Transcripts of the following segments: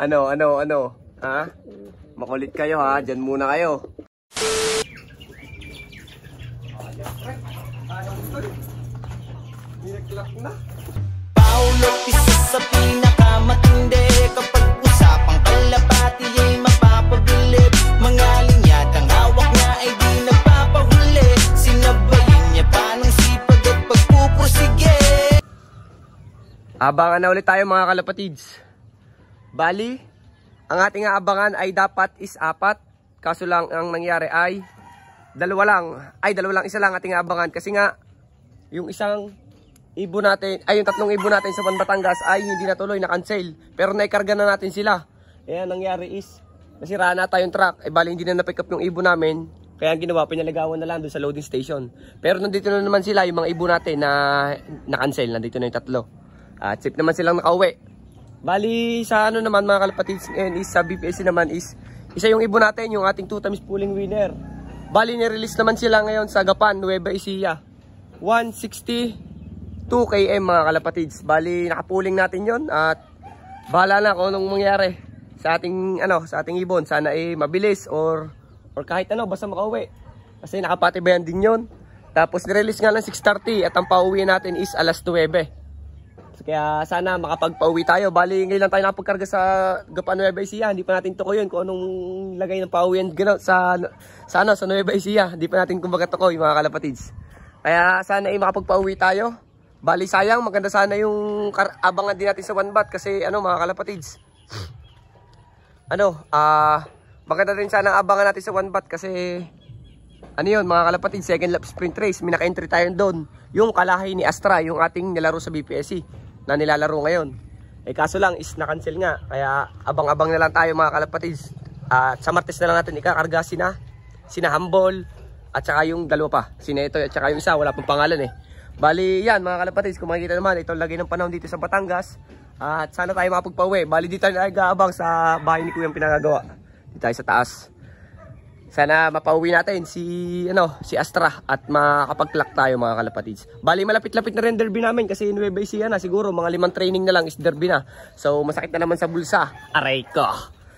Ano? Ha? Makulit kayo ha, dyan muna kayo. Paulo, isa sa pinakamatindi. Kapag usapang kalapati ay mapapabilib. Mga linyatang hawak niya ay di nagpapahuli. Sinabayin niya pa ng sipag at pagpupursige. Abangan na ulit tayo mga kalapatids. Bali, ang ating aabangan ay dapat is 4. Kaso lang ang nangyari ay dalawa lang, isa lang ating aabangan. Kasi nga, yung isang ibon natin, ay yung 3 ibon natin sa Batangas ay hindi natuloy, na-cancel. Pero naikarga na natin sila. Kaya nangyari is, nasiraan na tayong truck. Bali, hindi na na-pick up yung ibon namin. Kaya ang ginawa, pinalagawan na lang doon sa loading station. Pero nandito na naman sila, yung mga ibon natin na na-cancel. Nandito na yung 3. At safe naman silang nakauwi. Bali, sa ano naman mga kalapatids ngayon is, sa BPSC naman is, isa yung ibon natin, yung ating 2 times pulling winner. Bali, nirelease naman sila ngayon sa Gapan, Nueva Ecija. 162 km mga kalapatids. Bali, nakapuling natin yon at bahala na kung anong mangyari sa ating, sa ating ibon. Sana ay mabilis or kahit basta makauwi. Kasi nakapatibayan din yon. Tapos, nirelease nga lang 6:30 at ang pauwi natin is alas 9. Kaya sana makapagpauwi tayo. Bali, ngayon lang tayo nakapagkarga sa Gapan Nueva Ecija. Hindi pa natin tuko yun kung anong lagay ng pauwian sa Nueva Ecija. Hindi pa natin kumbaga tuko yung mga kalapatids. Kaya sana ay makapagpauwi tayo. Bali, sayang, maganda sana yung abangan din natin sa One Bat. Kasi mga kalapatids, maganda rin sana abangan natin sa One Bat. Kasi mga kalapatids, second lap sprint race, may naka-entry tayo doon. Yung kalahi ni Astra, yung ating nilaro sa BPSC na nilalaro ngayon. Kaso lang is na-cancel nga. Kaya abang-abang na lang tayo mga kalapatids. At sa Martes na lang natin ikakarga sina Humble at saka yung dalawa pa. Sina ito at saka yung isa, wala pang pangalan Bali yan mga kalapatids, kung makikita naman, ito lagay ng panahon dito sa Batangas. At sana tayo makapagpauwi. Bali dito tayo nag-aabang sa bahay ni Kuya yung pinagagawa. Dito tayo sa taas. Sana mapauwi natin si Astra at makapag-clock tayo mga kalapatids. Bali, malapit-lapit na rin derby namin kasi Nueva Ecija na. Siguro mga 5 training na lang is derby na. So masakit na naman sa bulsa. Aray ko.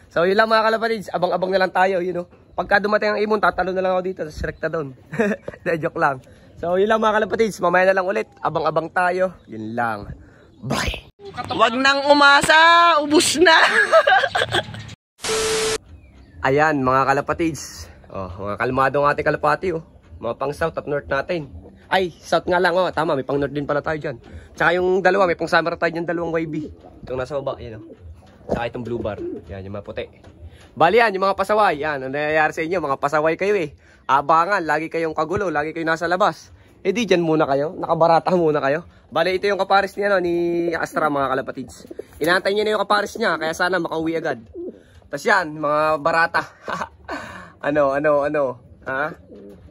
So yun lang mga kalapatids. Abang-abang na lang tayo. Pagka dumating ang ibon, tatalo na lang ako dito sa rekta doon. Joke lang. So yun lang mga kalapatids. Mamaya na lang ulit. Abang-abang tayo. Yun lang. Bye. Wag nang umasa, ubus na. Ayan mga kalapatids. Mga kalmado ng ating kalapati. Mga pang south at north natin. Ay, south nga lang. Tama, may pang north din pala tayo dyan. Tsaka yung dalawa, may pang summer tayo dyan, 2 YB. Itong nasa baba, Tsaka itong blue bar. Yan, yung mga puti. Bali yan, yung mga pasaway. Yan, ano nangyayari sa inyo? Mga pasaway kayo Abangan, lagi kayong kagulo, lagi kayong nasa labas. Di dyan muna kayo, nakabarata muna kayo. Bali, ito yung kapares niya, ni Astra mga kalapatids. Inaantay niya na yung kapares niya, kaya sana makauwi agad. Tapos yan, mga barata. Ano? Ha?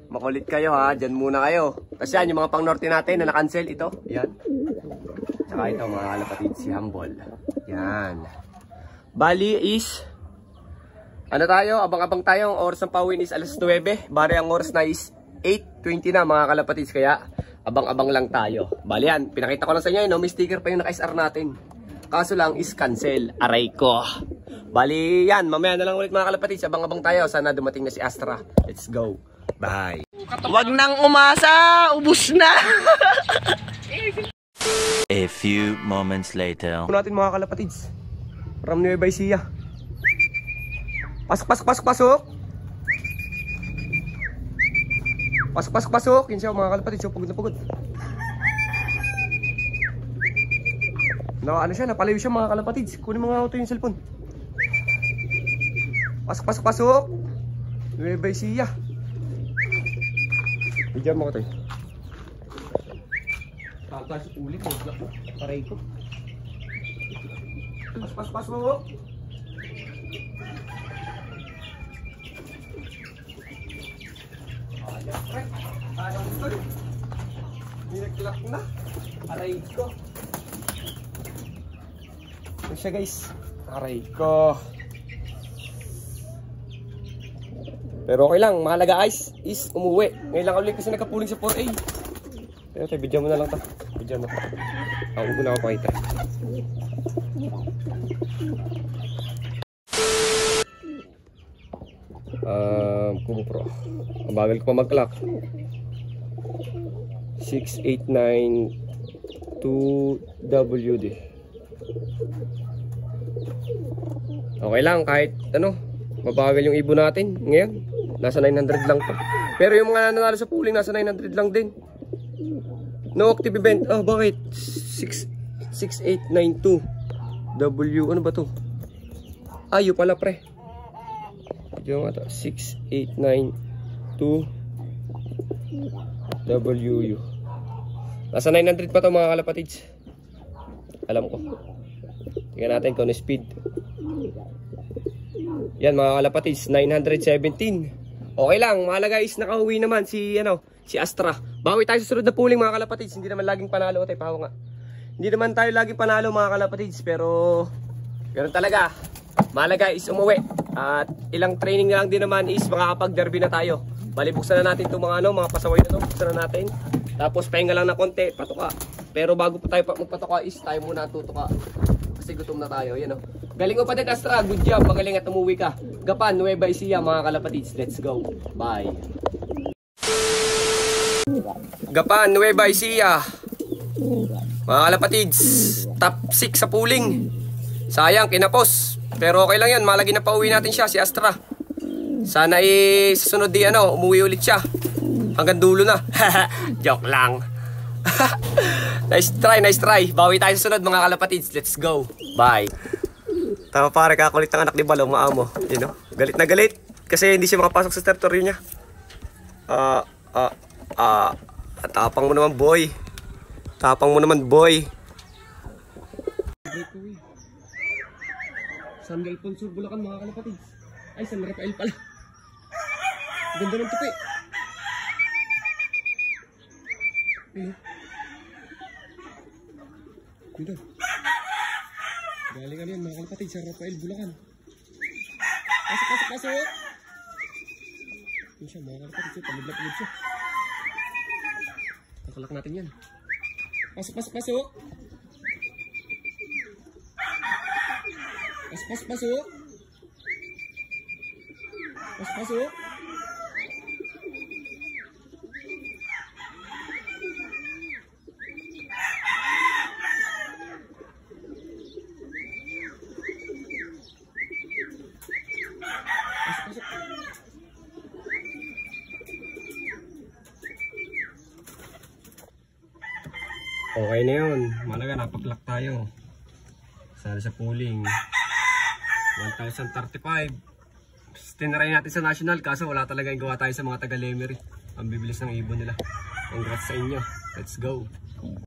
Makulit kayo ha, dyan muna kayo. Tapos yan, yung mga pang-norte natin na na-cancel, ito. Yan. Tsaka ito mga kalapatid, si Humble. Yan. Bali is, abang-abang tayo. Ang oras ng pauwin is alas 9. Bali ang oras na is 8:20 na mga kalapatids. Kaya, abang-abang lang tayo. Bali yan, pinakita ko lang sa inyo, may sticker pa yung naka-SR natin. Kaso lang is cancel. Aray ko. Bali yan, mamaya na lang ulit mga kalapatids. Abang-abang tayo. Sana dumating na si Astra. Let's go. Bye. Wag nang umasa, ubus na. A few moments later. Natin mga kalapatids. From Nueva Ecija. Pasok. Pasok. Yun siya mga kalapatids. Pagod na pagod. Napalayo siya mga kalapatids. Kunin mo nga ito yung cellphone. Pasok. Nueva Ecija. Bigyan mo ko ito. Kakasok ulit. Paray ko. Pasok. Anong ito? Nilagklak na. Paray ko. Ito siya guys. Aray ko. Pero okay lang, mahalaga is umuwi. Ngayon lang ulit kasi nagkapuling sa 4A. Pero tayo, bidyan mo na lang ta. Bidyan mo. Huwag ko na ako pakita. GoPro. Ang bagal ko pa mag-clock. 6892WD. Okay lang kahit ano, mabagal yung ibon natin ngayon. Nasa 900 lang to. Pero yung mga nanalo sa pooling nasa 900 lang din. No active event. Ah, bakit? 6892 W, ano ba to? Ayo pala pre. Yung ata 6892 WU. Nasa 900 pa to mga kalapatids. Alam ko. Tingnan natin kung ano speed. Yan mga kalapatids, 917. Okay lang, mahalaga is nakauwi naman si Astra. Bawi tayo sa sunod na pooling mga kalapatids. Hindi naman laging panalo, tayo pahaw nga. Hindi naman tayo laging panalo mga kalapatids, pero ganoon talaga. Mahalaga is umuwi. At ilang training na lang din naman is makakapag-derby na tayo. Bali buksan na natin itong mga mga pasaway na to. Buksan na natin. Tapos pahinga lang na konti, patuka. Pero bago pa tayo magpatuka is tayo muna tutuka. Kasi gutom na tayo, yan o. Galing mo pa din Astra, good job, magaling at umuwi ka. Gapan, Nueva Ecija mga kalapatids, let's go. Bye. Gapan, Nueva Ecija. Mga kalapatids, top 6 sa pooling. Sayang, kinapos. Pero okay lang yan, malagi na pauwi natin siya, si Astra. Sana sa sunod di umuwi ulit siya. Hanggang dulo na. Joke lang. Nice try. Bawi tayo sa sunod mga kalapatids. Let's go. Bye. Tama pare, kakulit ng anak ni Balong, maamo. Galit na galit. Kasi hindi siya makapasok sa territory niya. Tapang mo naman boy. San Alfonso, Bulacan mga kalapatids. Ay, San Rafael pala. Ganda ng tupi. Ganda. Galing ano yan mga kalapatids, San Rafael, Bulacan. Pasok. Yun siya mga kalapatids, pamidlap siya. Kakalak natin yan. Pasok. Pasok. Okay na yun. Malaga napag-lock tayo. Sana sa pooling 1,035. Tinry natin sa national kaso wala talaga yung gawa tayo sa mga taga-Lemery. Ang bibilis ng ibon nila. Congrats sa inyo. Let's go.